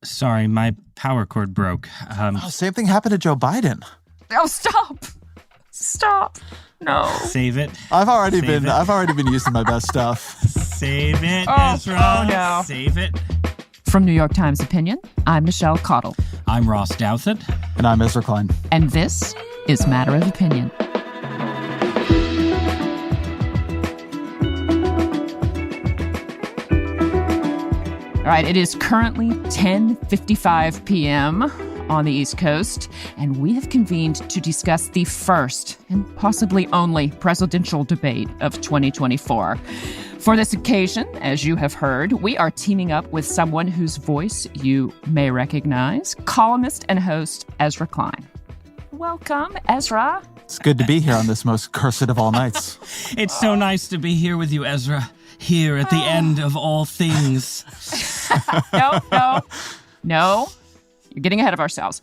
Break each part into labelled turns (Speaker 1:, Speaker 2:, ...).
Speaker 1: Sorry, my power cord broke.
Speaker 2: Same thing happened to Joe Biden.
Speaker 3: Oh, stop. Stop. No.
Speaker 1: Save it.
Speaker 2: I've already been using my best stuff.
Speaker 1: Save it,
Speaker 3: Oh,
Speaker 1: Ezra.
Speaker 3: oh, no.
Speaker 1: Save it.
Speaker 3: From New York Times Opinion, I'm Michelle Cottle.
Speaker 1: I'm Ross Douthat.
Speaker 2: And I'm Ezra Klein.
Speaker 3: And this is Matter of Opinion. All right, it is currently 10:55 p.m. on the East Coast, and we have convened to discuss the first and possibly only presidential debate of 2024. For this occasion, as you have heard, we are teaming up with someone whose voice you may recognize, columnist and host Ezra Klein. Welcome, Ezra.
Speaker 2: It's good to be here on this most cursed of all nights.
Speaker 1: It's so nice to be here with you, Ezra. Here at the end of all things.
Speaker 3: No. You're getting ahead of ourselves.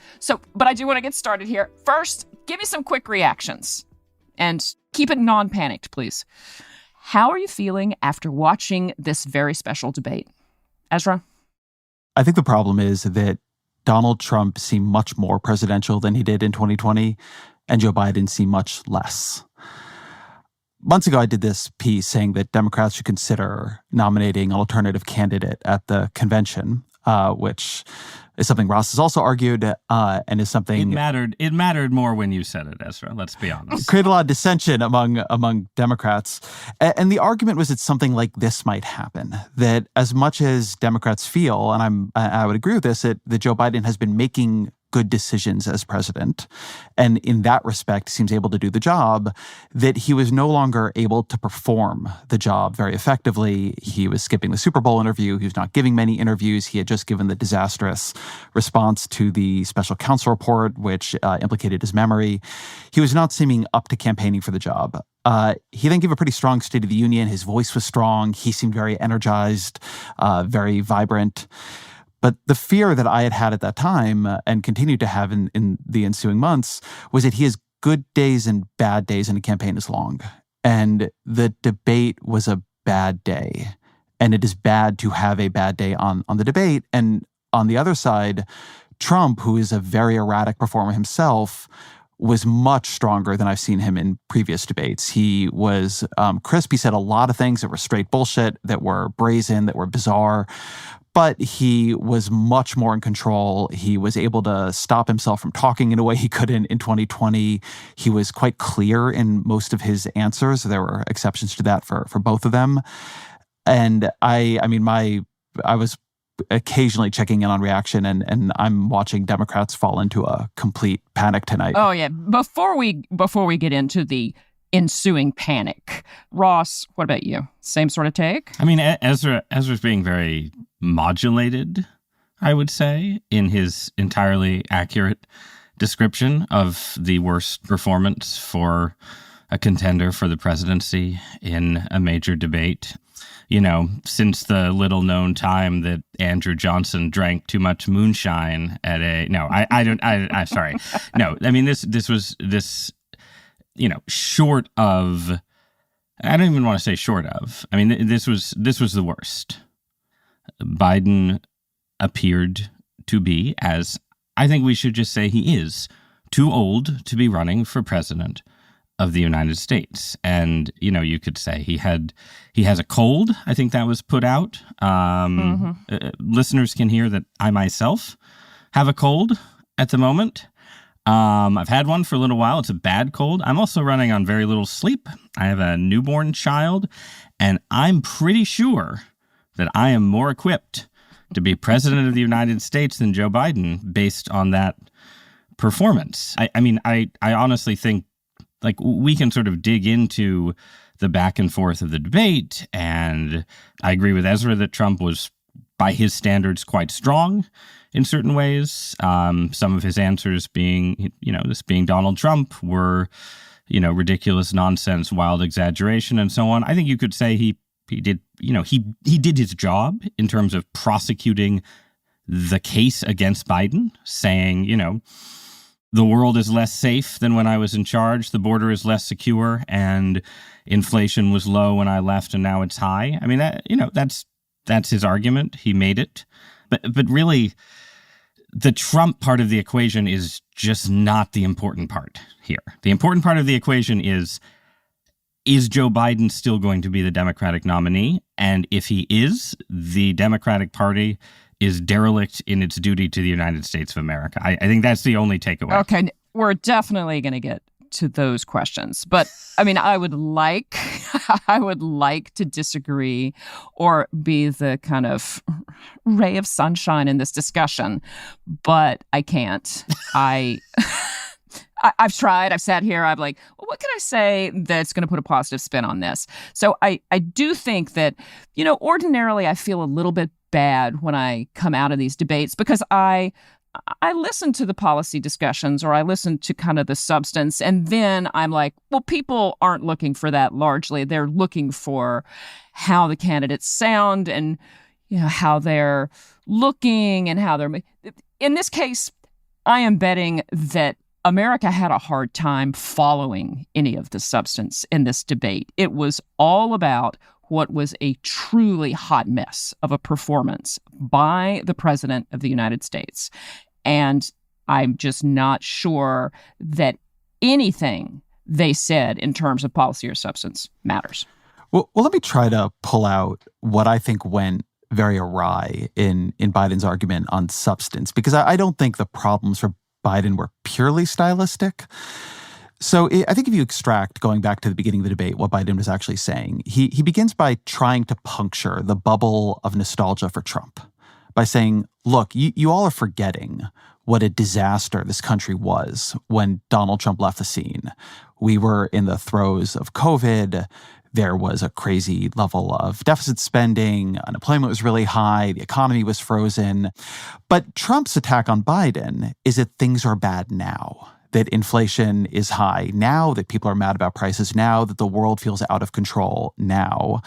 Speaker 3: But I do want to get started here. First, give me some quick reactions. And keep it non-panicked, please. How are you feeling after watching this very special debate? Ezra?
Speaker 2: I think the problem is that Donald Trump seemed much more presidential than he did in 2020, and Joe Biden seemed much less. Months ago, I did this piece saying that Democrats should consider nominating an alternative candidate at the convention, which is something Ross has also argued, and is something...
Speaker 1: It mattered more when you said it, Ezra, let's be honest.
Speaker 2: Created a lot of dissension among Democrats. And the argument was that something like this might happen, that as much as Democrats feel, and I would agree with this, that Joe Biden has been making good decisions as president, and in that respect seems able to do the job, that he was no longer able to perform the job very effectively. He was skipping the Super Bowl interview. He was not giving many interviews. He had just given the disastrous response to the special counsel report, which implicated his memory. He was not seeming up to campaigning for the job. He then gave a pretty strong State of the Union. His voice was strong. He seemed very energized, very vibrant. But the fear that I had at that time and continued to have in the ensuing months was that he has good days and bad days, and a campaign is long. And the debate was a bad day. And it is bad to have a bad day on the debate. And on the other side, Trump, who is a very erratic performer himself, was much stronger than I've seen him in previous debates. He was crisp. He said a lot of things that were straight bullshit, that were brazen, that were bizarre. But he was much more in control. He was able to stop himself from talking in a way he couldn't in 2020. He was quite clear in most of his answers. There were exceptions to that for both of them. And I was occasionally checking in on reaction, and I'm watching Democrats fall into a complete panic tonight.
Speaker 3: Oh, yeah. Before we get into the ensuing panic, Ross, what about you? Same sort of take?
Speaker 1: I mean, Ezra's being very modulated, I would say, in his entirely accurate description of the worst performance for a contender for the presidency in a major debate. You know, since the little-known time that Andrew Johnson drank too much moonshine at a... No, I'm sorry. No, I mean, this was, short of... I don't even want to say short of. I mean, this was the worst. Biden appeared to be, as I think we should just say he is, too old to be running for president of the United States. And, you could say he has a cold. I think that was put out. Listeners can hear that I myself have a cold at the moment. I've had one for a little while. It's a bad cold. I'm also running on very little sleep. I have a newborn child, and I'm pretty sure that I am more equipped to be president of the United States than Joe Biden based on that performance. I honestly think, we can sort of dig into the back and forth of the debate, and I agree with Ezra that Trump was, by his standards, quite strong in certain ways. Some of his answers being, this being Donald Trump, were, ridiculous nonsense, wild exaggeration, and so on. I think you could say he did, he did his job in terms of prosecuting the case against Biden, saying, the world is less safe than when I was in charge. The border is less secure, and inflation was low when I left, and now it's high. I mean, that's his argument. He made it. But really, the Trump part of the equation is just not the important part here. The important part of the equation is Joe Biden still going to be the Democratic nominee? And if he is, the Democratic Party is derelict in its duty to the United States of America. I think that's the only takeaway.
Speaker 3: Okay, we're definitely going to get to those questions. But I mean, I would like to disagree or be the kind of ray of sunshine in this discussion, but I can't. I've tried. I've sat here. I'm like, well, what can I say that's going to put a positive spin on this? So I do think that, ordinarily I feel a little bit bad when I come out of these debates because I listen to the policy discussions or I listen to kind of the substance. And then I'm like, well, people aren't looking for that largely. They're looking for how the candidates sound and, how they're looking and how they're. In this case, I am betting that America had a hard time following any of the substance in this debate. It was all about what was a truly hot mess of a performance by the President of the United States. And I'm just not sure that anything they said in terms of policy or substance matters.
Speaker 2: Well, let me try to pull out what I think went very awry in Biden's argument on substance, because I don't think the problems for Biden were purely stylistic. So I think if you extract, going back to the beginning of the debate, what Biden was actually saying, he begins by trying to puncture the bubble of nostalgia for Trump by saying, look, you all are forgetting what a disaster this country was when Donald Trump left the scene. We were in the throes of COVID. There was a crazy level of deficit spending. Unemployment was really high. The economy was frozen. But Trump's attack on Biden is that things are bad now, that inflation is high now, that people are mad about prices now, that the world feels out of control now.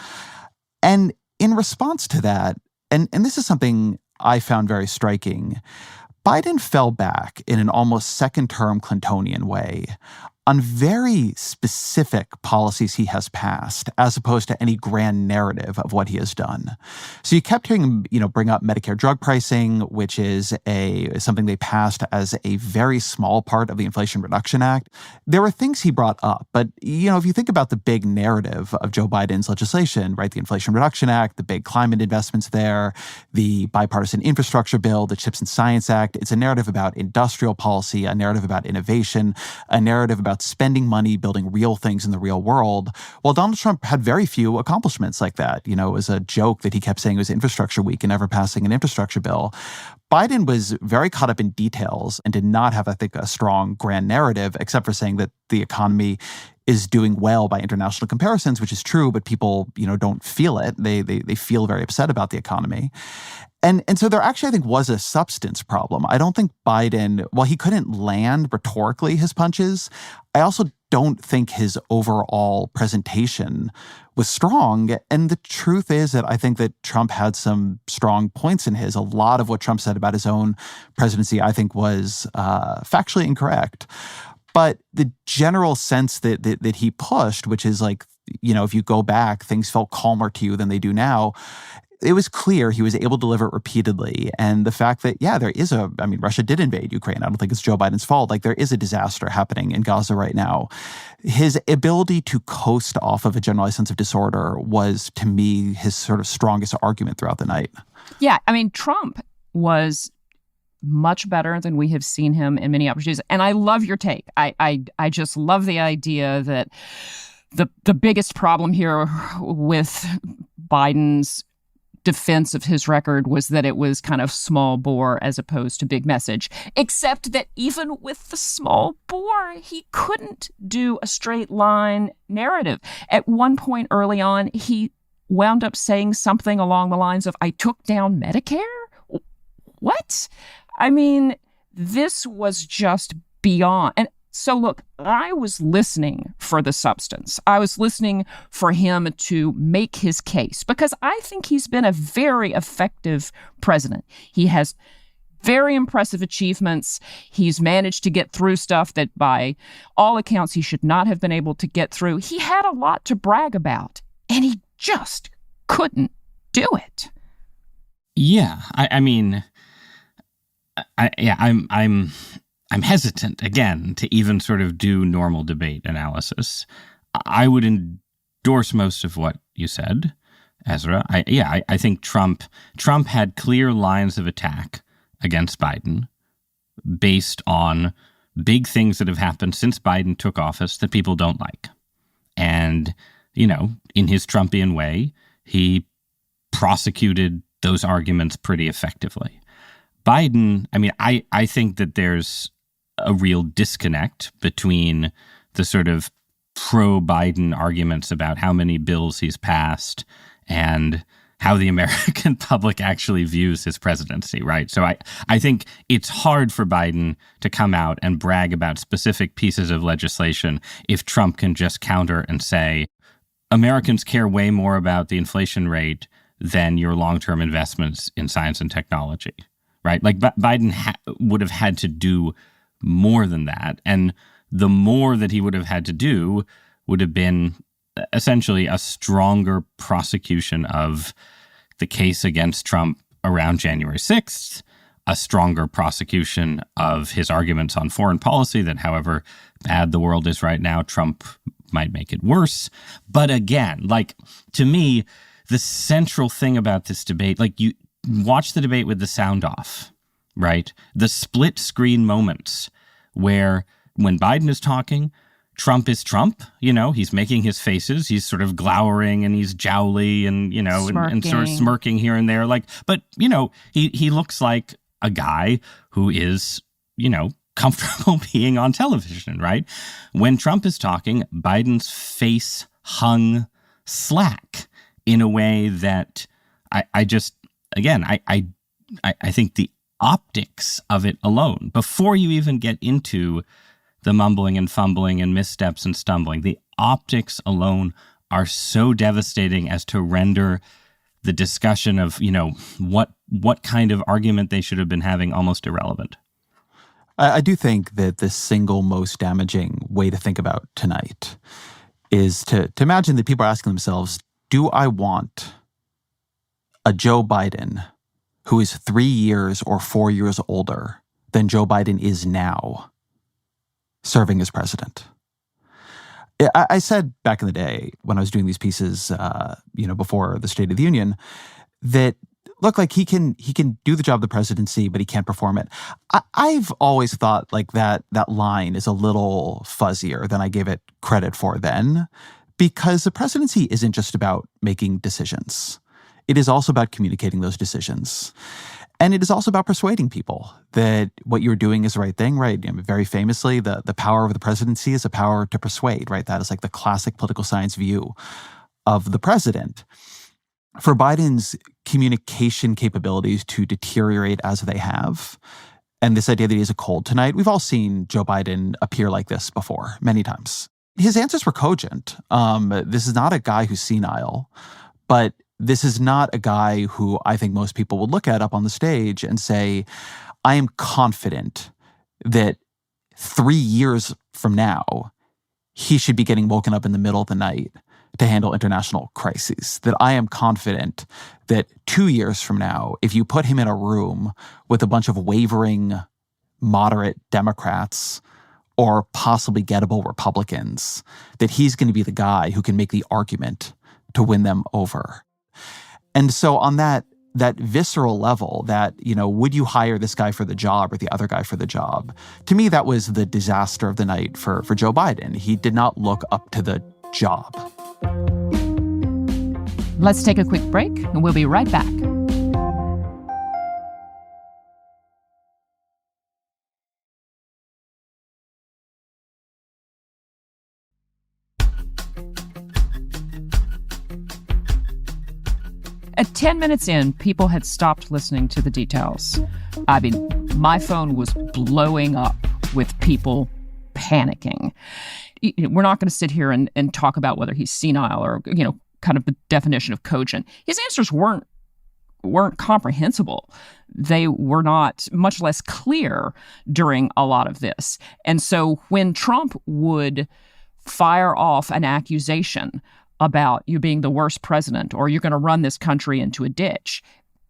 Speaker 2: And in response to that, and this is something I found very striking, Biden fell back in an almost second-term Clintonian way on very specific policies he has passed, as opposed to any grand narrative of what he has done. So you kept hearing him, bring up Medicare drug pricing, which is something they passed as a very small part of the Inflation Reduction Act. There were things he brought up, but if you think about the big narrative of Joe Biden's legislation, right, the Inflation Reduction Act, the big climate investments there, the bipartisan infrastructure bill, the CHIPS and Science Act, it's a narrative about industrial policy, a narrative about innovation, a narrative about spending money, building real things in the real world. Well, Donald Trump had very few accomplishments like that. It was a joke that he kept saying it was infrastructure week and never passing an infrastructure bill. Biden was very caught up in details and did not have, I think, a strong grand narrative, except for saying that the economy is doing well by international comparisons, which is true, but people, don't feel it. They feel very upset about the economy. And so there actually, I think, was a substance problem. I don't think Biden, while he couldn't land rhetorically his punches, I also don't think his overall presentation was strong. And the truth is that I think that Trump had some strong points in his. A lot of what Trump said about his own presidency, I think, was factually incorrect. But the general sense that he pushed, which is like, if you go back, things felt calmer to you than they do now. It was clear he was able to deliver it repeatedly. And the fact that, Russia did invade Ukraine. I don't think it's Joe Biden's fault. Like, there is a disaster happening in Gaza right now. His ability to coast off of a generalized sense of disorder was, to me, his sort of strongest argument throughout the night. Yeah,
Speaker 3: Trump was much better than we have seen him in many opportunities. And I love your take. I just love the idea that the biggest problem here with Biden's defense of his record was that it was kind of small bore as opposed to big message, except that even with the small bore, he couldn't do a straight line narrative. At one point early on, he wound up saying something along the lines of, I took down Medicare? What? This was just beyond. And so, look, I was listening for the substance. I was listening for him to make his case because I think he's been a very effective president. He has very impressive achievements. He's managed to get through stuff that by all accounts he should not have been able to get through. He had a lot to brag about, and he just couldn't do it.
Speaker 1: Yeah, I'm hesitant again to even sort of do normal debate analysis. I would endorse most of what you said, Ezra. I think Trump had clear lines of attack against Biden based on big things that have happened since Biden took office that people don't like. And, in his Trumpian way, he prosecuted those arguments pretty effectively. Biden, I think that there's a real disconnect between the sort of pro-Biden arguments about how many bills he's passed and how the American public actually views his presidency, right? So I think it's hard for Biden to come out and brag about specific pieces of legislation if Trump can just counter and say, Americans care way more about the inflation rate than your long-term investments in science and technology, right? Like Biden would have had to do more than that. And the more that he would have had to do would have been essentially a stronger prosecution of the case against Trump around January 6th, a stronger prosecution of his arguments on foreign policy that however bad the world is right now, Trump might make it worse. But again, to me, the central thing about this debate, you watch the debate with the sound off, right? The split screen moments where when Biden is talking, Trump is Trump, he's making his faces, he's sort of glowering and he's jowly and, and sort of smirking here and there. But he looks like a guy who is, comfortable being on television, right? When Trump is talking, Biden's face hung slack in a way that I think the optics of it alone, before you even get into the mumbling and fumbling and missteps and stumbling, the optics alone are so devastating as to render the discussion of, what kind of argument they should have been having almost irrelevant.
Speaker 2: I do think that the single most damaging way to think about tonight is to imagine that people are asking themselves, do I want a Joe Biden who is 3 years or 4 years older than Joe Biden is now serving as president? I said back in the day when I was doing these pieces, before the State of the Union, that look, he can do the job of the presidency, but he can't perform it. I've always thought that line is a little fuzzier than I gave it credit for then, because the presidency isn't just about making decisions. It is also about communicating those decisions. And it is also about persuading people that what you're doing is the right thing, right? Very famously, the power of the presidency is a power to persuade, right? That is the classic political science view of the president. For Biden's communication capabilities to deteriorate as they have, and this idea that he has a cold tonight, we've all seen Joe Biden appear like this before, many times. His answers were cogent. This is not a guy who's senile, but this is not a guy who I think most people would look at up on the stage and say, I am confident that 3 years from now, he should be getting woken up in the middle of the night to handle international crises. That I am confident that 2 years from now, if you put him in a room with a bunch of wavering, moderate Democrats or possibly gettable Republicans, that he's going to be the guy who can make the argument to win them over. And so on that visceral level, that, would you hire this guy for the job or the other guy for the job? To me, that was the disaster of the night for Joe Biden. He did not look up to the job.
Speaker 3: Let's take a quick break, and we'll be right back. At 10 minutes in, people had stopped listening to the details. My phone was blowing up with people panicking. We're not going to sit here and talk about whether he's senile or, kind of the definition of cogent. His answers weren't comprehensible. They were not, much less clear during a lot of this. And so when Trump would fire off an accusation about you being the worst president or you're going to run this country into a ditch,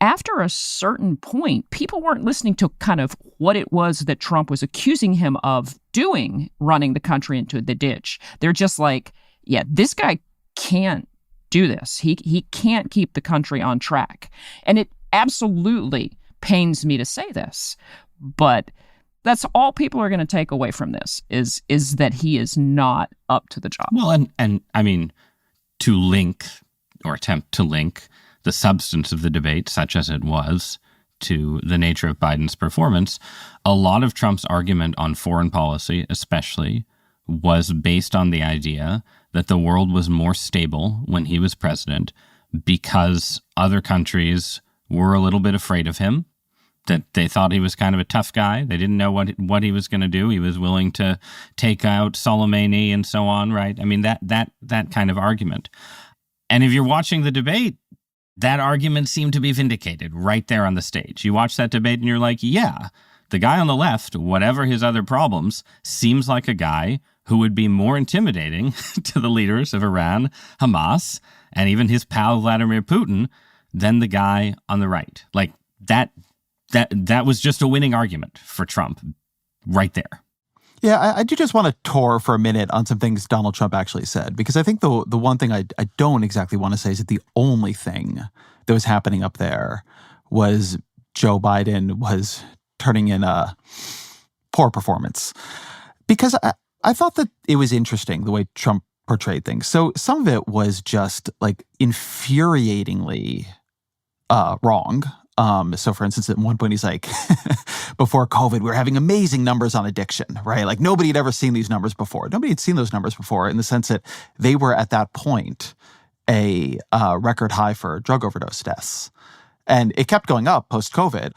Speaker 3: after a certain point, people weren't listening to kind of what it was that Trump was accusing him of doing, running the country into the ditch. They're just like, yeah, this guy can't do this. He can't keep the country on track. And it absolutely pains me to say this, but that's all people are going to take away from this is that he is not up to the job.
Speaker 1: Well, and I mean, to link or attempt to link the substance of the debate, such as it was, to the nature of Biden's performance, a lot of Trump's argument on foreign policy, especially, was based on the idea that the world was more stable when he was president because other countries were a little bit afraid of him, that they thought he was kind of a tough guy. They didn't know what he was going to do. He was willing to take out Soleimani and so on, right? I mean, that kind of argument. And if you're watching the debate, that argument seemed to be vindicated right there on the stage. You watch that debate and you're like, yeah, the guy on the left, whatever his other problems, seems like a guy who would be more intimidating to the leaders of Iran, Hamas, and even his pal Vladimir Putin than the guy on the right. Like that was just a winning argument for Trump right there.
Speaker 2: Yeah, I do just want to tour for a minute on some things Donald Trump actually said, because I think the one thing I don't exactly want to say is that the only thing that was happening up there was Joe Biden was turning in a poor performance. Because I thought that it was interesting the way Trump portrayed things. So some of it was just like infuriatingly wrong. So for instance, at one point he's like, before COVID, we were having amazing numbers on addiction, right? Like nobody had ever seen these numbers before. Nobody had seen those numbers before in the sense that they were at that point a record high for drug overdose deaths. And it kept going up post-COVID.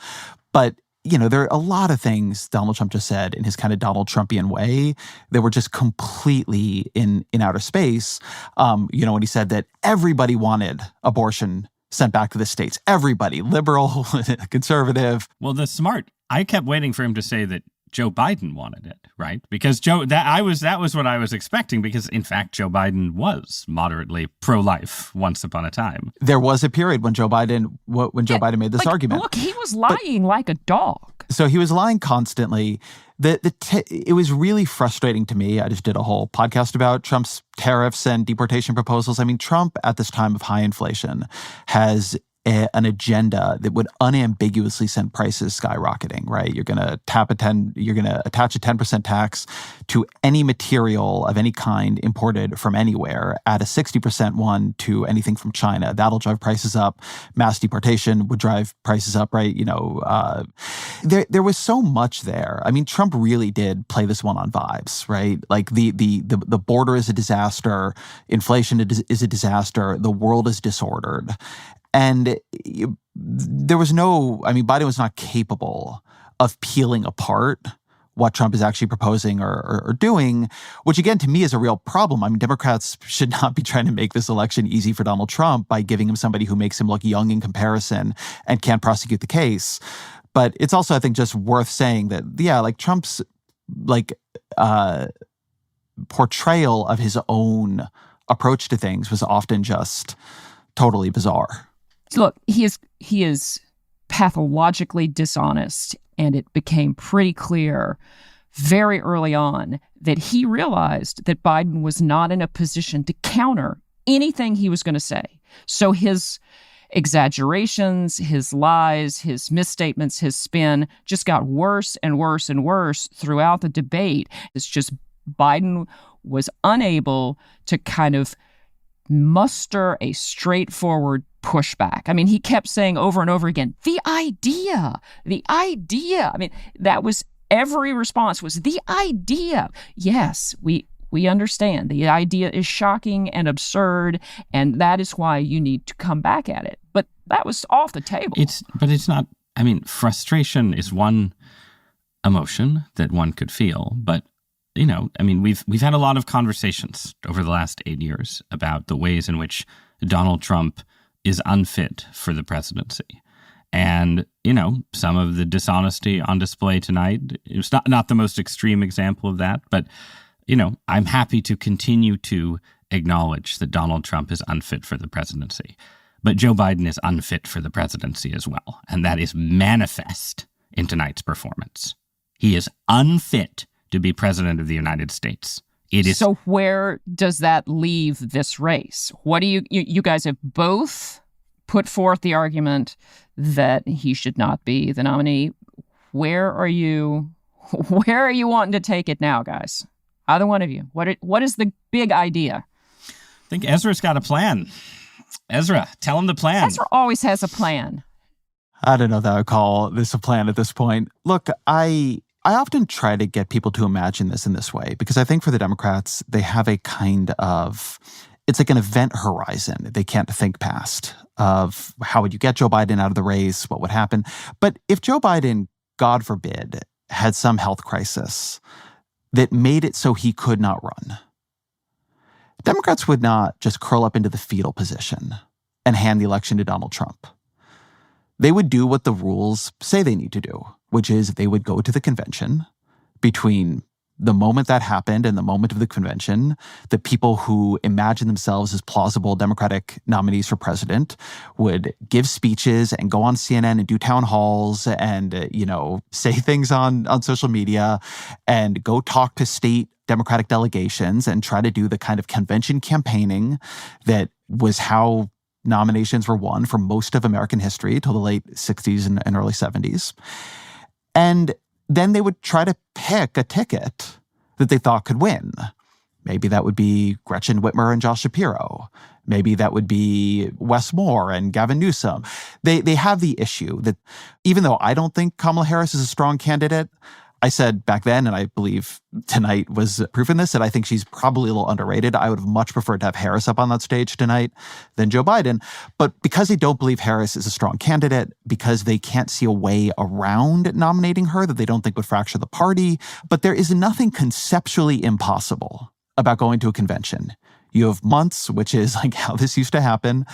Speaker 2: But, you know, there are a lot of things Donald Trump just said in his kind of Donald Trumpian way that were just completely in outer space. You know, when he said that everybody wanted abortion sent back to the states. Everybody, liberal, conservative.
Speaker 1: Well, I kept waiting for him to say that Joe Biden wanted it, right? Because that was what I was expecting, because in fact, Joe Biden was moderately pro-life once upon a time.
Speaker 2: There was a period when Joe Biden Biden made this argument.
Speaker 3: Look, he was lying like a dog.
Speaker 2: So he was lying constantly. It was really frustrating to me. I just did a whole podcast about Trump's tariffs and deportation proposals. I mean, Trump at this time of high inflation has an agenda that would unambiguously send prices skyrocketing, right? You're going to attach a 10% tax to any material of any kind imported from anywhere, add a 60% one to anything from China. That'll drive prices up. Mass deportation would drive prices up, right? You know, there was so much there. I mean, Trump really did play this one on vibes, right? Like the border is a disaster. Inflation is a disaster. The world is disordered. And there was Biden was not capable of peeling apart what Trump is actually proposing or doing, which again, to me is a real problem. I mean, Democrats should not be trying to make this election easy for Donald Trump by giving him somebody who makes him look young in comparison and can't prosecute the case. But it's also, I think, just worth saying that, yeah, like Trump's portrayal of his own approach to things was often just totally bizarre.
Speaker 3: Look, he is pathologically dishonest, and it became pretty clear very early on that he realized that Biden was not in a position to counter anything he was going to say. So his exaggerations, his lies, his misstatements, his spin just got worse and worse and worse throughout the debate. It's just Biden was unable to kind of muster a straightforward pushback. I mean, he kept saying over and over again, the idea. I mean, that was every response was the idea. Yes, we understand. The idea is shocking and absurd, and that is why you need to come back at it. But that was off the table.
Speaker 1: But it's not, I mean, frustration is one emotion that one could feel, but you know, I mean, we've had a lot of conversations over the last 8 years about the ways in which Donald Trump is unfit for the presidency. And, you know, some of the dishonesty on display tonight, it's not the most extreme example of that, but, you know, I'm happy to continue to acknowledge that Donald Trump is unfit for the presidency. But Joe Biden is unfit for the presidency as well. And that is manifest in tonight's performance. He is unfit to be president of the United States. It is.
Speaker 3: So where does that leave this race? What do you guys have both put forth the argument that he should not be the nominee. Where are you wanting to take it now, guys? Either one of you. What is the big idea?
Speaker 1: I think Ezra's got a plan. Ezra, tell him the plan.
Speaker 3: Ezra always has a plan.
Speaker 2: I don't know that I would call this a plan at this point. Look, I often try to get people to imagine this in this way because I think for the Democrats, they have a kind of, it's like an event horizon they can't think past of how would you get Joe Biden out of the race, what would happen. But if Joe Biden, God forbid, had some health crisis that made it so he could not run, Democrats would not just curl up into the fetal position and hand the election to Donald Trump. They would do what the rules say they need to do, which is they would go to the convention. Between the moment that happened and the moment of the convention, the people who imagine themselves as plausible Democratic nominees for president would give speeches and go on CNN and do town halls and, say things on social media and go talk to state Democratic delegations and try to do the kind of convention campaigning that was how nominations were won for most of American history till the late 60s and early 70s. And then they would try to pick a ticket that they thought could win. Maybe that would be Gretchen Whitmer and Josh Shapiro. Maybe that would be Wes Moore and Gavin Newsom. They have the issue that even though I don't think Kamala Harris is a strong candidate, I said back then, and I believe tonight was proof in this, that I think she's probably a little underrated. I would have much preferred to have Harris up on that stage tonight than Joe Biden. But because they don't believe Harris is a strong candidate, because they can't see a way around nominating her that they don't think would fracture the party, but there is nothing conceptually impossible about going to a convention. You have months, which is like how this used to happen.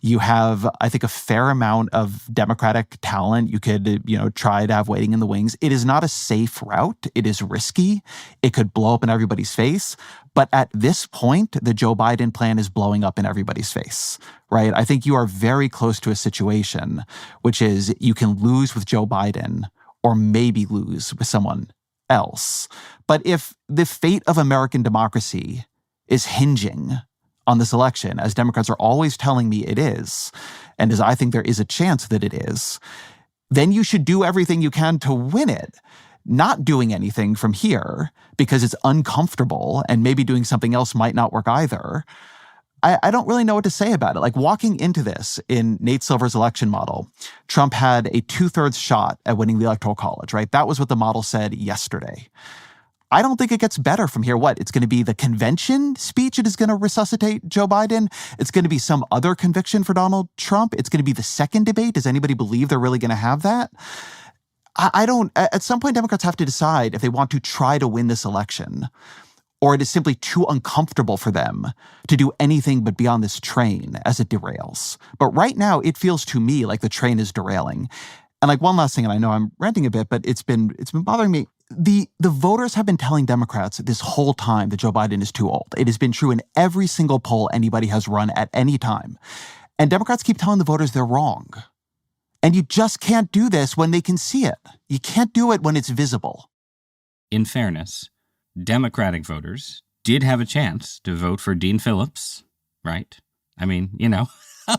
Speaker 2: You have, I think, a fair amount of Democratic talent. You could, try to have waiting in the wings. It is not a safe route. It is risky. It could blow up in everybody's face. But at this point, the Joe Biden plan is blowing up in everybody's face, right? I think you are very close to a situation, which is you can lose with Joe Biden or maybe lose with someone else. But if the fate of American democracy is hinging on this election, as Democrats are always telling me it is, and as I think there is a chance that it is, then you should do everything you can to win it. Not doing anything from here because it's uncomfortable and maybe doing something else might not work either. I don't really know what to say about it. Like walking into this in Nate Silver's election model, Trump had a 2/3 shot at winning the Electoral College, right? That was what the model said yesterday. I don't think it gets better from here. What? It's going to be the convention speech that is going to resuscitate Joe Biden. It's going to be some other conviction for Donald Trump. It's going to be the second debate. Does anybody believe they're really going to have that? I don't. At some point, Democrats have to decide if they want to try to win this election or it is simply too uncomfortable for them to do anything but be on this train as it derails. But right now, it feels to me like the train is derailing. And like one last thing, and I know I'm ranting a bit, but it's been bothering me. The voters have been telling Democrats this whole time that Joe Biden is too old. It has been true in every single poll anybody has run at any time. And Democrats keep telling the voters they're wrong. And you just can't do this when they can see it. You can't do it when it's visible.
Speaker 1: In fairness, Democratic voters did have a chance to vote for Dean Phillips, right? I mean,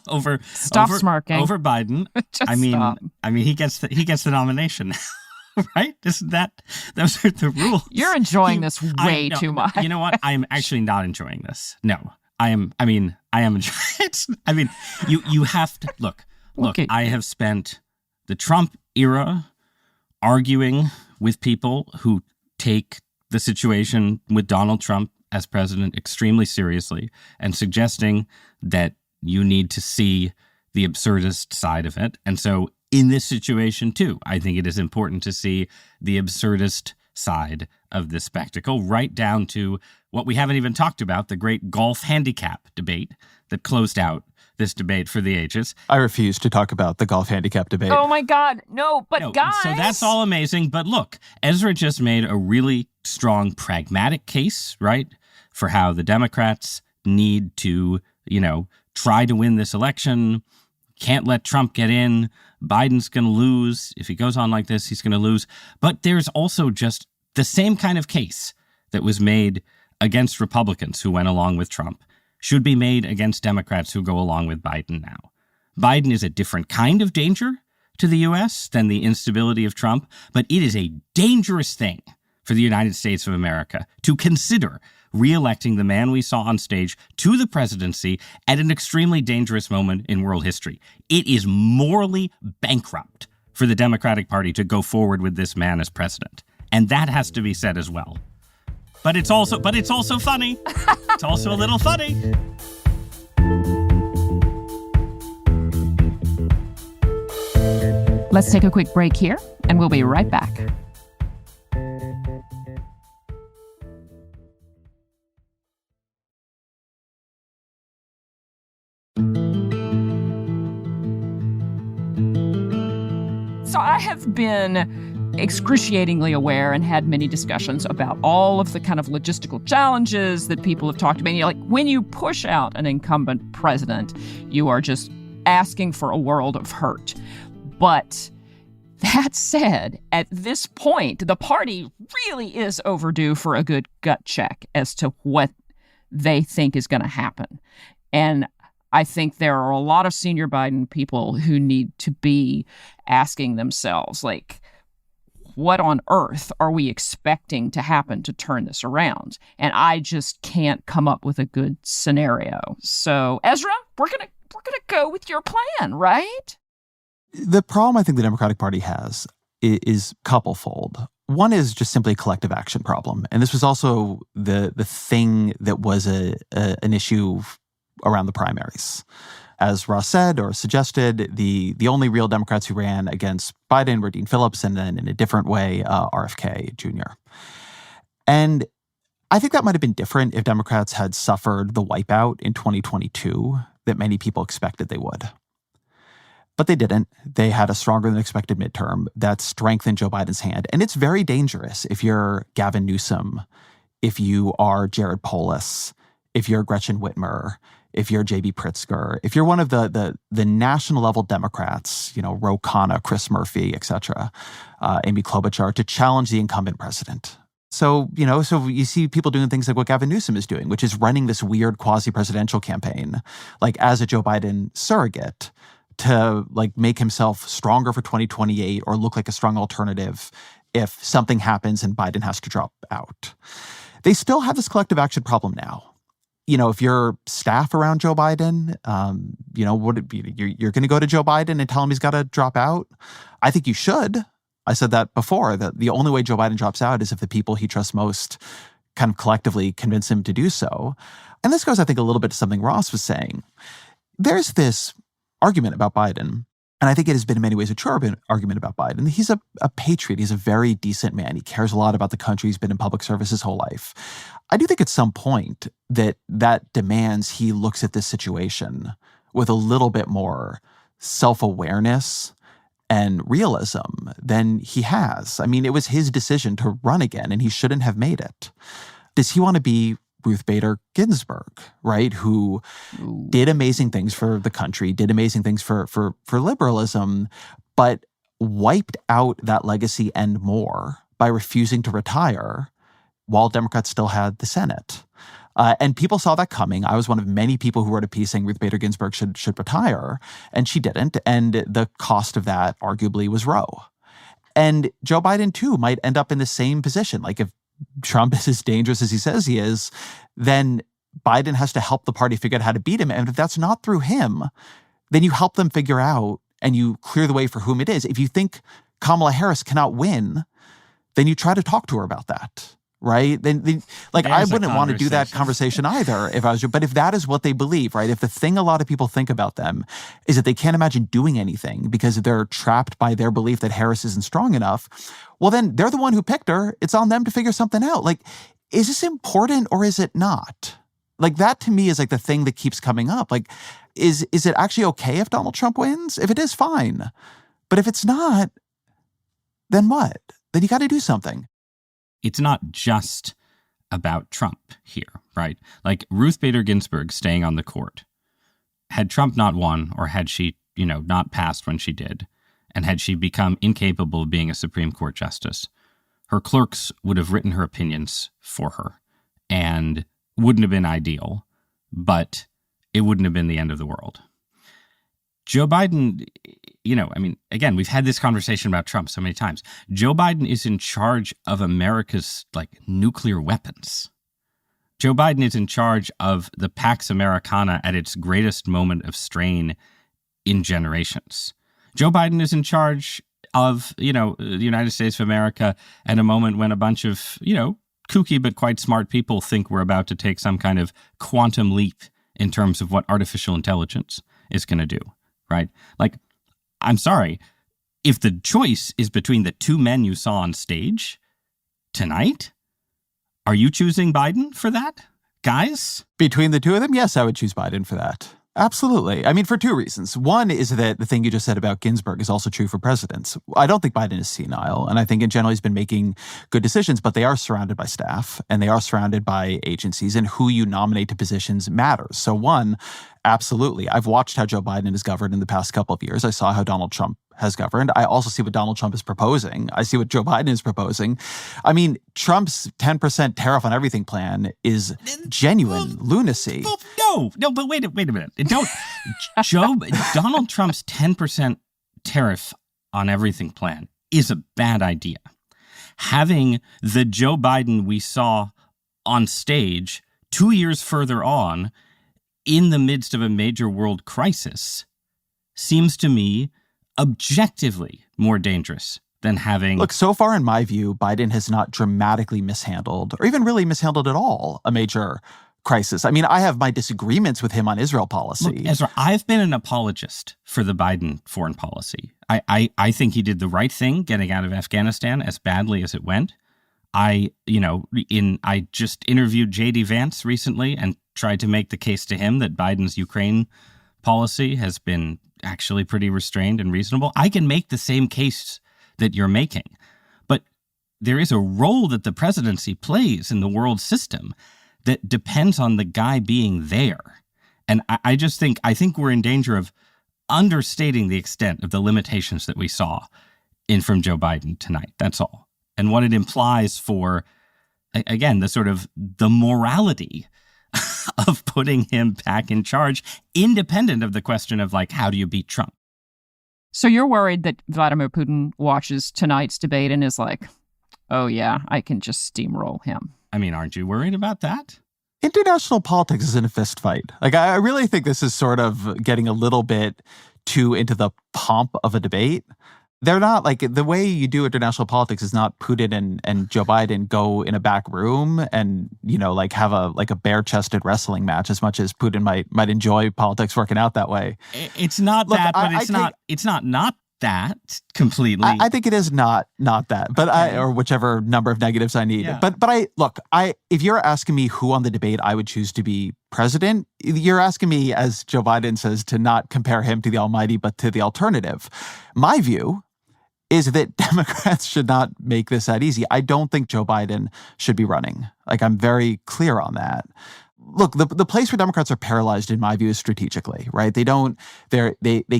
Speaker 1: over
Speaker 3: smirking
Speaker 1: over Biden.
Speaker 3: Stop.
Speaker 1: He gets the nomination. Right? Isn't those are the rules.
Speaker 3: You're enjoying this way too much.
Speaker 1: You know what? I'm actually not enjoying this. No. I am enjoying it. You have to look, I have spent the Trump era arguing with people who take the situation with Donald Trump as president extremely seriously and suggesting that you need to see the absurdist side of it. And so in this situation, too, I think it is important to see the absurdist side of this spectacle, right down to what we haven't even talked about, the great golf handicap debate that closed out this debate for the ages.
Speaker 2: I refuse to talk about the golf handicap debate.
Speaker 3: Oh, my God. No, guys.
Speaker 1: So that's all amazing. But look, Ezra just made a really strong pragmatic case, right, for how the Democrats need to, try to win this election. can't let Trump get in. Biden's going to lose. If he goes on like this, he's going to lose. But there's also just the same kind of case that was made against Republicans who went along with Trump should be made against Democrats who go along with Biden now. Biden is a different kind of danger to the U.S. than the instability of Trump, but it is a dangerous thing for the United States of America to consider re-electing the man we saw on stage to the presidency at an extremely dangerous moment in world history. It is morally bankrupt for the Democratic Party to go forward with this man as president. And that has to be said as well. But it's also funny. It's also a little funny.
Speaker 3: Let's take a quick break here, and we'll be right back. So I have been excruciatingly aware and had many discussions about all of the kind of logistical challenges that people have talked about. Like, when you push out an incumbent president, you are just asking for a world of hurt. But that said, at this point, the party really is overdue for a good gut check as to what they think is going to happen. And I think there are a lot of senior Biden people who need to be asking themselves, like, what on earth are we expecting to happen to turn this around? And I just can't come up with a good scenario. So, Ezra, we're gonna go with your plan, right?
Speaker 2: The problem I think the Democratic Party has is couplefold. One is just simply a collective action problem. And this was also the thing that was an issue around the primaries. As Ross said or suggested, the only real Democrats who ran against Biden were Dean Phillips and then in a different way, RFK Jr. And I think that might have been different if Democrats had suffered the wipeout in 2022 that many people expected they would. But they didn't. They had a stronger than expected midterm that strengthened Joe Biden's hand. And it's very dangerous if you're Gavin Newsom, if you are Jared Polis, if you're Gretchen Whitmer, if you're J.B. Pritzker, if you're one of the national level Democrats, Ro Khanna, Chris Murphy, et cetera, Amy Klobuchar, to challenge the incumbent president. So you see people doing things like what Gavin Newsom is doing, which is running this weird quasi-presidential campaign, like as a Joe Biden surrogate to like make himself stronger for 2028 or look like a strong alternative if something happens and Biden has to drop out. They still have this collective action problem now. If you're staff around Joe Biden, you're going to go to Joe Biden and tell him he's got to drop out. I think you should. I said that before, that the only way Joe Biden drops out is if the people he trusts most kind of collectively convince him to do so. And this goes, I think, a little bit to something Ross was saying. There's this argument about Biden, and I think it has been in many ways a true argument about Biden. He's a patriot. He's a very decent man. He cares a lot about the country. He's been in public service his whole life. I do think at some point that demands he looks at this situation with a little bit more self-awareness and realism than he has. I mean, it was his decision to run again, and he shouldn't have made it. Does he want to be Ruth Bader Ginsburg, right? Who did amazing things for the country, did amazing things for liberalism, but wiped out that legacy and more by refusing to retire while Democrats still had the Senate. And people saw that coming. I was one of many people who wrote a piece saying Ruth Bader Ginsburg should retire, and she didn't. And the cost of that arguably was Roe. And Joe Biden, too, might end up in the same position. Like, if Trump is as dangerous as he says he is, then Biden has to help the party figure out how to beat him. And if that's not through him, then you help them figure out and you clear the way for whom it is. If you think Kamala Harris cannot win, then you try to talk to her about that, right? Then I wouldn't want to do that conversation either if I was you. But if that is what they believe, right? If the thing a lot of people think about them is that they can't imagine doing anything because they're trapped by their belief that Harris isn't strong enough, well, then they're the one who picked her. It's on them to figure something out. Like, is this important or is it not? Like, that to me is like the thing that keeps coming up. Like, is it actually okay if Donald Trump wins? If it is, fine. But if it's not, then what? Then you got to do something.
Speaker 1: It's not just about Trump here, right? Like, Ruth Bader Ginsburg staying on the court. Had Trump not won, or had she not passed when she did, and had she become incapable of being a Supreme Court justice, her clerks would have written her opinions for her, and wouldn't have been ideal, but it wouldn't have been the end of the world. Joe Biden, again, we've had this conversation about Trump so many times. Joe Biden is in charge of America's nuclear weapons. Joe Biden is in charge of the Pax Americana at its greatest moment of strain in generations. Joe Biden is in charge of, the United States of America at a moment when a bunch of, kooky but quite smart people think we're about to take some kind of quantum leap in terms of what artificial intelligence is going to do, right? I'm sorry, if the choice is between the two men you saw on stage tonight, are you choosing Biden for that, guys?
Speaker 2: Between the two of them, yes, I would choose Biden for that. Absolutely. I mean, for two reasons. One is that the thing you just said about Ginsburg is also true for presidents. I don't think Biden is senile, and I think in general he's been making good decisions, but they are surrounded by staff, and they are surrounded by agencies, and who you nominate to positions matters. So one, absolutely. I've watched how Joe Biden has governed in the past couple of years. I saw how Donald Trump has governed. I also see what Donald Trump is proposing. I see what Joe Biden is proposing. I mean, Trump's 10% tariff on everything plan is genuine lunacy.
Speaker 1: No, but wait a minute. Donald Trump's 10% tariff on everything plan is a bad idea. Having the Joe Biden we saw on stage 2 years further on in the midst of a major world crisis seems to me objectively more dangerous than having...
Speaker 2: Look, so far in my view, Biden has not dramatically mishandled, or even really mishandled at all, a major crisis. I mean, I have my disagreements with him on Israel policy.
Speaker 1: Look, Ezra, I've been an apologist for the Biden foreign policy. I think he did the right thing getting out of Afghanistan as badly as it went. I just interviewed J.D. Vance recently and tried to make the case to him that Biden's Ukraine policy has been actually pretty restrained and reasonable. I can make the same case that you're making, but there is a role that the presidency plays in the world system that depends on the guy being there. And I think we're in danger of understating the extent of the limitations that we saw from Joe Biden tonight. That's all. And what it implies for, again, the morality of putting him back in charge, independent of the question of how do you beat Trump?
Speaker 3: So you're worried that Vladimir Putin watches tonight's debate and is like, oh yeah, I can just steamroll him.
Speaker 1: I mean, aren't you worried about that?
Speaker 2: International politics isn't a fist fight. I really think this is sort of getting a little bit too into the pomp of a debate. They're not the way you do international politics is not Putin and Joe Biden go in a back room and, have a bare-chested wrestling match, as much as Putin might enjoy politics working out that way.
Speaker 1: It's not that, but it's not that completely.
Speaker 2: I think it is not that, but
Speaker 1: okay.
Speaker 2: or whichever number of negatives I need. Yeah. But if you're asking me who on the debate I would choose to be president, you're asking me, as Joe Biden says, to not compare him to the almighty, but to the alternative. My view is that Democrats should not make this that easy. I don't think Joe Biden should be running. I'm very clear on that. Look, the place where Democrats are paralyzed, in my view, is strategically, right? They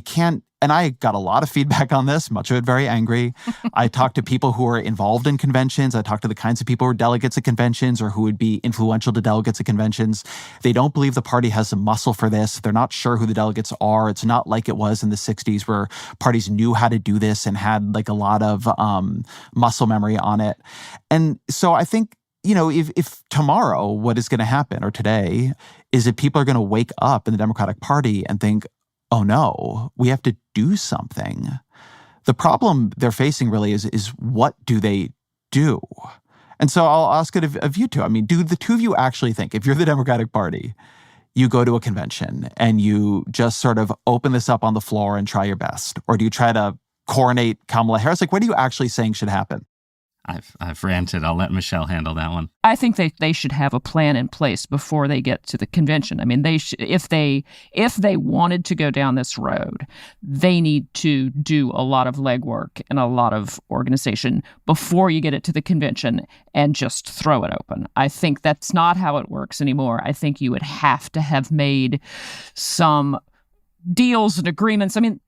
Speaker 2: can't, and I got a lot of feedback on this, much of it very angry. I talked to people who are involved in conventions. I talked to the kinds of people who are delegates at conventions or who would be influential to delegates at conventions. They don't believe the party has the muscle for this. They're not sure who the delegates are. It's not like it was in the 60s where parties knew how to do this and had a lot of muscle memory on it. And so I think, if tomorrow what is going to happen, or today, is that people are going to wake up in the Democratic Party and think, oh no, we have to do something. The problem they're facing really is what do they do? And so I'll ask it of you two. I mean, do the two of you actually think, if you're the Democratic Party, you go to a convention and you just sort of open this up on the floor and try your best? Or do you try to coronate Kamala Harris? What are you actually saying should happen?
Speaker 1: I've ranted. I'll let Michelle handle that one.
Speaker 3: I think they should have a plan in place before they get to the convention. I mean, if they wanted to go down this road, they need to do a lot of legwork and a lot of organization before you get it to the convention and just throw it open. I think that's not how it works anymore. I think you would have to have made some deals and agreements. I mean,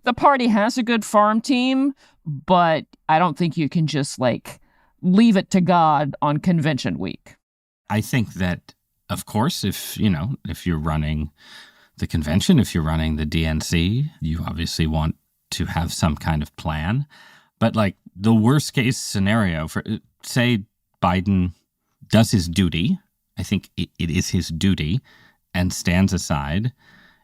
Speaker 3: the party has a good farm team, but I don't think you can just leave it to God on convention week.
Speaker 1: I think that, of course, if you're running the convention, if you're running the DNC, you obviously want to have some kind of plan. But the worst case scenario for, say, Biden does his duty, I think it is his duty, and stands aside.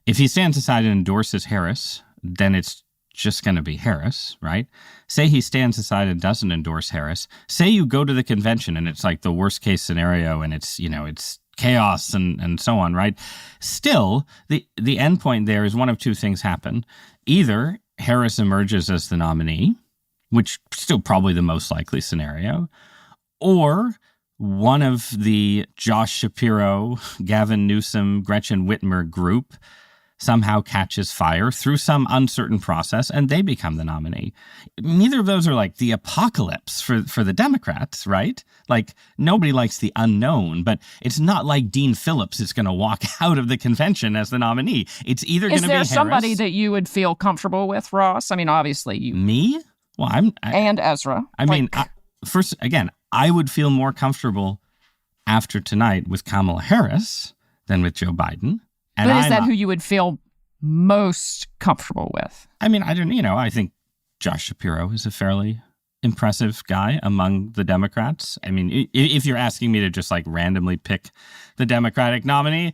Speaker 1: If he stands aside and endorses Harris, then it's just going to be Harris, right? Say he stands aside and doesn't endorse Harris. Say you go to the convention and it's the worst case scenario and it's chaos and so on, right? Still, the end point there is one of two things happen. Either Harris emerges as the nominee, which is still probably the most likely scenario, or one of the Josh Shapiro, Gavin Newsom, Gretchen Whitmer group somehow catches fire through some uncertain process and they become the nominee. Neither of those are the apocalypse for the Democrats, right? Nobody likes the unknown, but it's not like Dean Phillips is going to walk out of the convention as the nominee. It's either going to be Harris.
Speaker 3: Is there somebody that you would feel comfortable with, Ross? I mean, obviously you.
Speaker 1: Me? Well,
Speaker 3: and Ezra.
Speaker 1: First, again, I would feel more comfortable after tonight with Kamala Harris than with Joe Biden.
Speaker 3: But is that who you would feel most comfortable with?
Speaker 1: I mean, I think Josh Shapiro is a fairly impressive guy among the Democrats. I mean, if you're asking me to just randomly pick the Democratic nominee,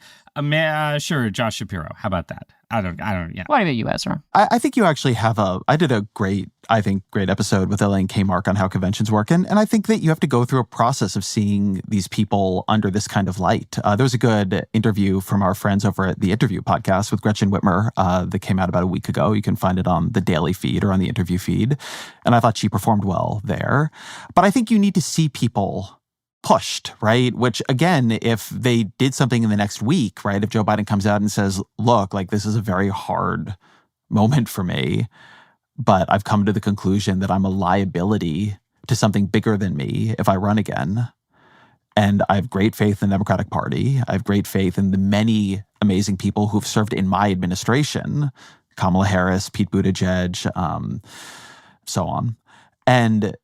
Speaker 1: sure, Josh Shapiro. How about that? I don't, yeah.
Speaker 3: What about you, Ezra?
Speaker 2: I think you actually have I did a great episode with Elaine K. Mark on how conventions work. And I think that you have to go through a process of seeing these people under this kind of light. There was a good interview from our friends over at the Interview podcast with Gretchen Whitmer that came out about a week ago. You can find it on the daily feed or on the interview feed. And I thought she performed well there. But I think you need to see people pushed, right? Which, again, if they did something in the next week, right? If Joe Biden comes out and says, look, this is a very hard moment for me, but I've come to the conclusion that I'm a liability to something bigger than me if I run again. And I have great faith in the Democratic Party. I have great faith in the many amazing people who've served in my administration, Kamala Harris, Pete Buttigieg, so on. And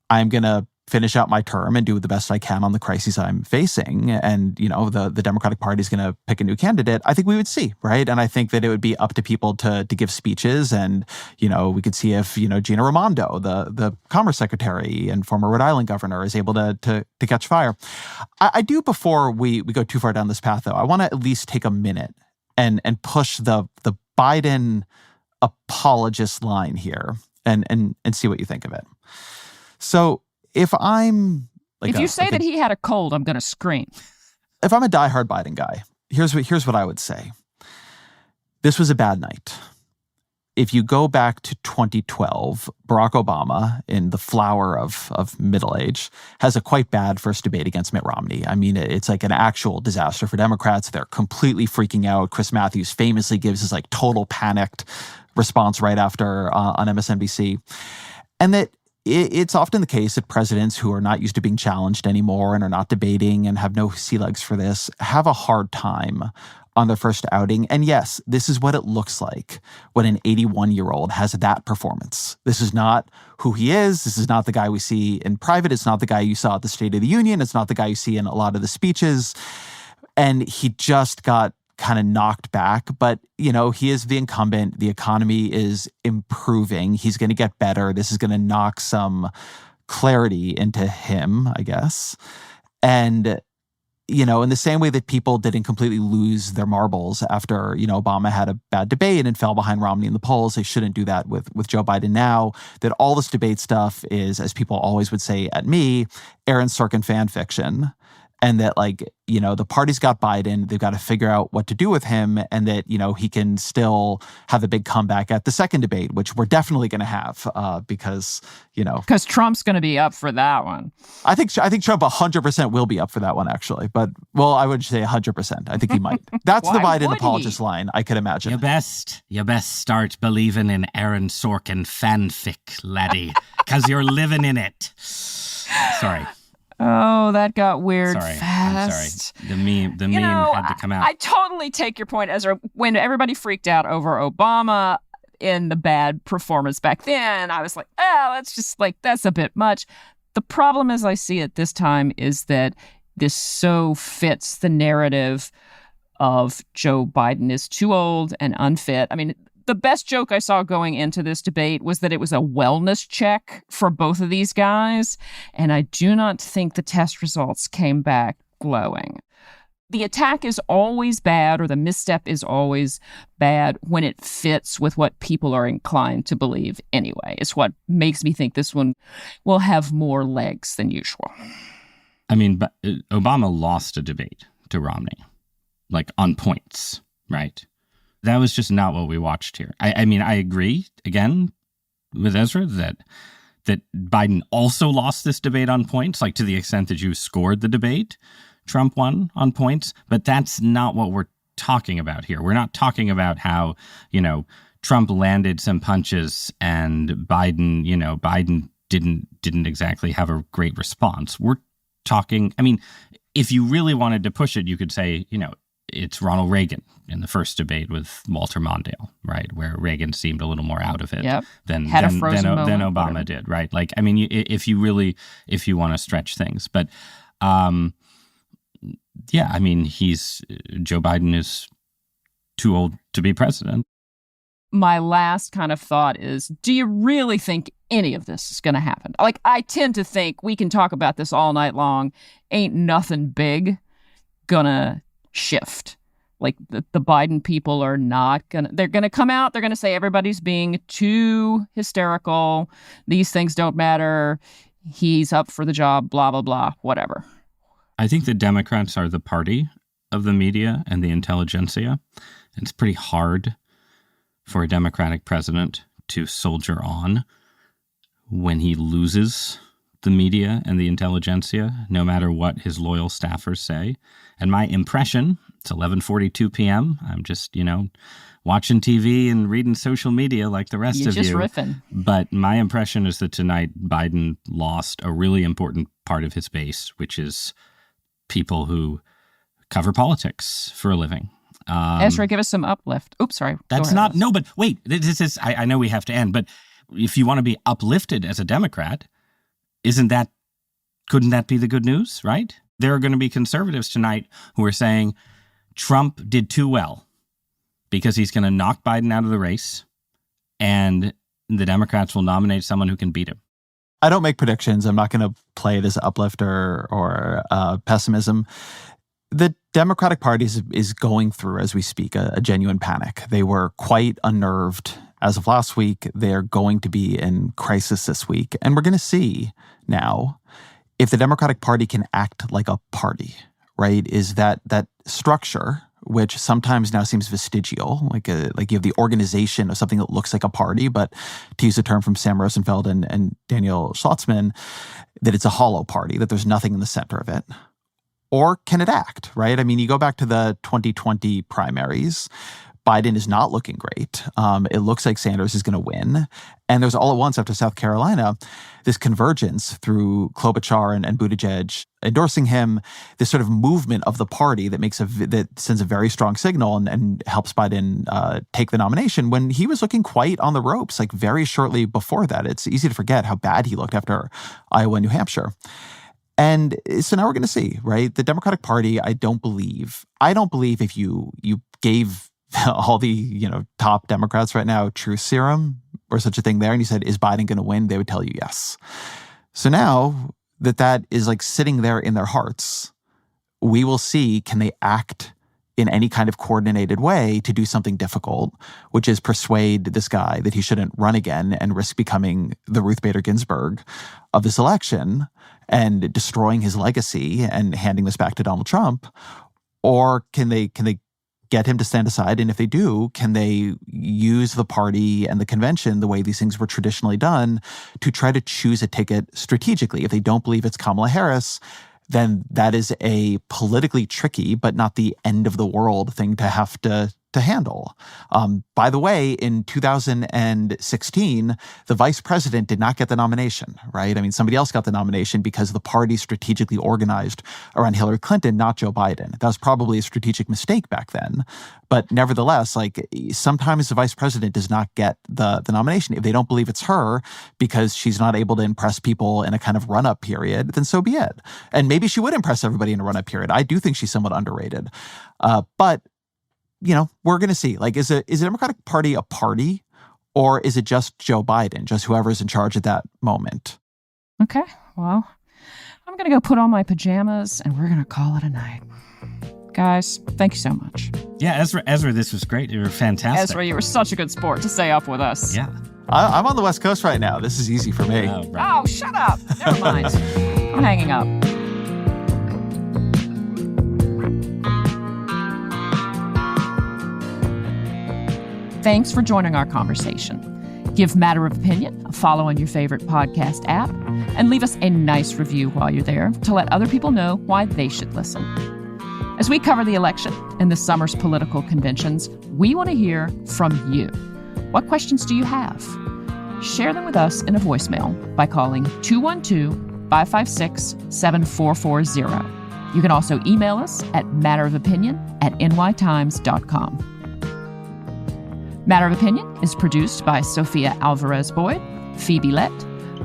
Speaker 2: I'm going to finish out my term and do the best I can on the crises I'm facing. And, the Democratic Party is going to pick a new candidate. I think we would see, right? And I think that it would be up to people to give speeches. And, we could see if, Gina Raimondo, the Commerce Secretary and former Rhode Island governor, is able to catch fire. I do, before we go too far down this path, though, I want to at least take a minute and push the Biden apologist line here and see what you think of it. So, if I'm
Speaker 3: if you say that he had a cold, I'm going to scream.
Speaker 2: If I'm a diehard Biden guy, here's what I would say. This was a bad night. If you go back to 2012, Barack Obama, in the flower of middle age, has a quite bad first debate against Mitt Romney. I mean, it's an actual disaster for Democrats. They're completely freaking out. Chris Matthews famously gives his total panicked response right after on MSNBC. And that it's often the case that presidents who are not used to being challenged anymore and are not debating and have no sea legs for this have a hard time on their first outing. And yes, this is what it looks like when an 81-year-old has that performance. This is not who he is. This is not the guy we see in private. It's not the guy you saw at the State of the Union. It's not the guy you see in a lot of the speeches. And he just got kind of knocked back, but he is the incumbent. The economy is improving. He's going to get better. This is going to knock some clarity into him, I guess. And, in the same way that people didn't completely lose their marbles after, Obama had a bad debate and fell behind Romney in the polls, they shouldn't do that with Joe Biden now. That all this debate stuff is, as people always would say at me, Aaron Sorkin fan fiction. And that, the party's got Biden. They've got to figure out what to do with him. And that, he can still have a big comeback at the second debate, which we're definitely going to have because,
Speaker 3: Because Trump's going to be up for that one.
Speaker 2: I think Trump 100% will be up for that one, actually. But, well, I would say 100%. I think he might. That's the Biden apologist line, I could imagine.
Speaker 1: You best start believing in Aaron Sorkin fanfic, laddie, because you're living in it. Sorry.
Speaker 3: Oh, that got weird
Speaker 1: Sorry,
Speaker 3: fast.
Speaker 1: I'm sorry. The meme had to come out.
Speaker 3: I totally take your point, Ezra. When everybody freaked out over Obama in the bad performance back then, I was like, that's a bit much. The problem as I see it this time is that this so fits the narrative of Joe Biden is too old and unfit. I mean, the best joke I saw going into this debate was that it was a wellness check for both of these guys, and I do not think the test results came back glowing. The attack is always bad, or the misstep is always bad when it fits with what people are inclined to believe anyway. It's what makes me think this one will have more legs than usual.
Speaker 1: I mean, but Obama lost a debate to Romney, like on points, right? That was just not what we watched here. I mean, I agree, again, with Ezra, that Biden also lost this debate on points, like to the extent that you scored the debate, Trump won on points, but that's not what we're talking about here. We're not talking about how, Trump landed some punches and Biden didn't exactly have a great response. We're talking, I mean, if you really wanted to push it, you could say, it's Ronald Reagan in the first debate with Walter Mondale, right, where Reagan seemed a little more out of it than Obama did, right? Like, I mean, if you want to stretch things, but yeah, I mean, Joe Biden is too old to be president.
Speaker 3: My last kind of thought is, do you really think any of this is going to happen? Like, I tend to think we can talk about this all night long. Ain't nothing big gonna shift. Like the Biden people are not they're gonna come out, they're gonna say everybody's being too hysterical, these things don't matter, he's up for the job, blah, blah, blah, whatever.
Speaker 1: I think the Democrats are the party of the media and the intelligentsia. It's pretty hard for a Democratic president to soldier on when he loses the media and the intelligentsia, no matter what his loyal staffers say. And my impression, it's 11:42 p.m. I'm just, watching TV and reading social media like the rest of you.
Speaker 3: You're just riffing.
Speaker 1: But my impression is that tonight Biden lost a really important part of his base, which is people who cover politics for a living.
Speaker 3: Ezra, give us some uplift. Oops, sorry.
Speaker 1: That's not, no, but wait, this is, I know we have to end, but if you want to be uplifted as a Democrat, couldn't that be the good news, right? There are going to be conservatives tonight who are saying Trump did too well because he's going to knock Biden out of the race and the Democrats will nominate someone who can beat him.
Speaker 2: I don't make predictions. I'm not going to play it as uplift or pessimism. The Democratic Party is going through, as we speak, a genuine panic. They were quite unnerved as of last week. They're going to be in crisis this week. And we're going to see now if the Democratic Party can act like a party, right? Is that structure, which sometimes now seems vestigial, like you have the organization of something that looks like a party, but to use a term from Sam Rosenfeld and Daniel Schlotzman, that it's a hollow party, that there's nothing in the center of it. Or can it act, right? I mean, you go back to the 2020 primaries, Biden is not looking great. It looks like Sanders is going to win. And there's all at once after South Carolina, this convergence through Klobuchar and Buttigieg endorsing him, this sort of movement of the party that sends a very strong signal and helps Biden take the nomination when he was looking quite on the ropes, like very shortly before that. It's easy to forget how bad he looked after Iowa and New Hampshire. And so now we're going to see, right? The Democratic Party, I don't believe if you gave all the, top Democrats right now truth serum or such a thing there, and you said, is Biden going to win? They would tell you yes. So now that is like sitting there in their hearts, we will see, can they act in any kind of coordinated way to do something difficult, which is persuade this guy that he shouldn't run again and risk becoming the Ruth Bader Ginsburg of this election and destroying his legacy and handing this back to Donald Trump? Or can they get him to stand aside? And if they do, can they use the party and the convention the way these things were traditionally done to try to choose a ticket strategically? If they don't believe it's Kamala Harris, then that is a politically tricky, but not the end of the world thing to have to to handle. By the way, in 2016, the vice president did not get the nomination, right? I mean, somebody else got the nomination because the party strategically organized around Hillary Clinton, not Joe Biden. That was probably a strategic mistake back then. But nevertheless, like, sometimes the vice president does not get the nomination. If they don't believe it's her because she's not able to impress people in a kind of run-up period, then so be it. And maybe she would impress everybody in a run-up period. I do think she's somewhat underrated. But we're going to see. Like, is the Democratic Party a party, or is it just Joe Biden, just whoever's in charge at that moment?
Speaker 3: Okay, well, I'm going to go put on my pajamas, and we're going to call it a night. Guys, thank you so much.
Speaker 1: Yeah, Ezra, this was great. You were fantastic.
Speaker 3: Ezra, you were such a good sport to stay up with us.
Speaker 1: Yeah.
Speaker 2: I'm on the West Coast right now. This is easy for me.
Speaker 3: Oh, shut up. Never mind. I'm hanging up. Thanks for joining our conversation. Give Matter of Opinion a follow on your favorite podcast app, and leave us a nice review while you're there to let other people know why they should listen. As we cover the election and this summer's political conventions, we want to hear from you. What questions do you have? Share them with us in a voicemail by calling 212-556-7440. You can also email us at matterofopinion@nytimes.com. Matter of Opinion is produced by Sophia Alvarez-Boyd, Phoebe Lett,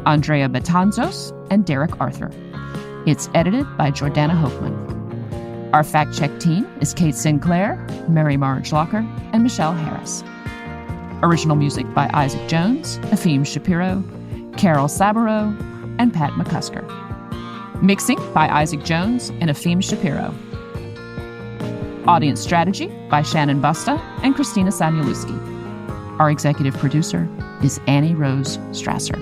Speaker 3: Andrea Betanzos, and Derek Arthur. It's edited by Jordana Hochman. Our fact-check team is Kate Sinclair, Mary Marge Locker, and Michelle Harris. Original music by Isaac Jones, Efim Shapiro, Carol Saburo, and Pat McCusker. Mixing by Isaac Jones and Efim Shapiro. Audience strategy by Shannon Busta and Christina Samuelewski. Our executive producer is Annie Rose Strasser.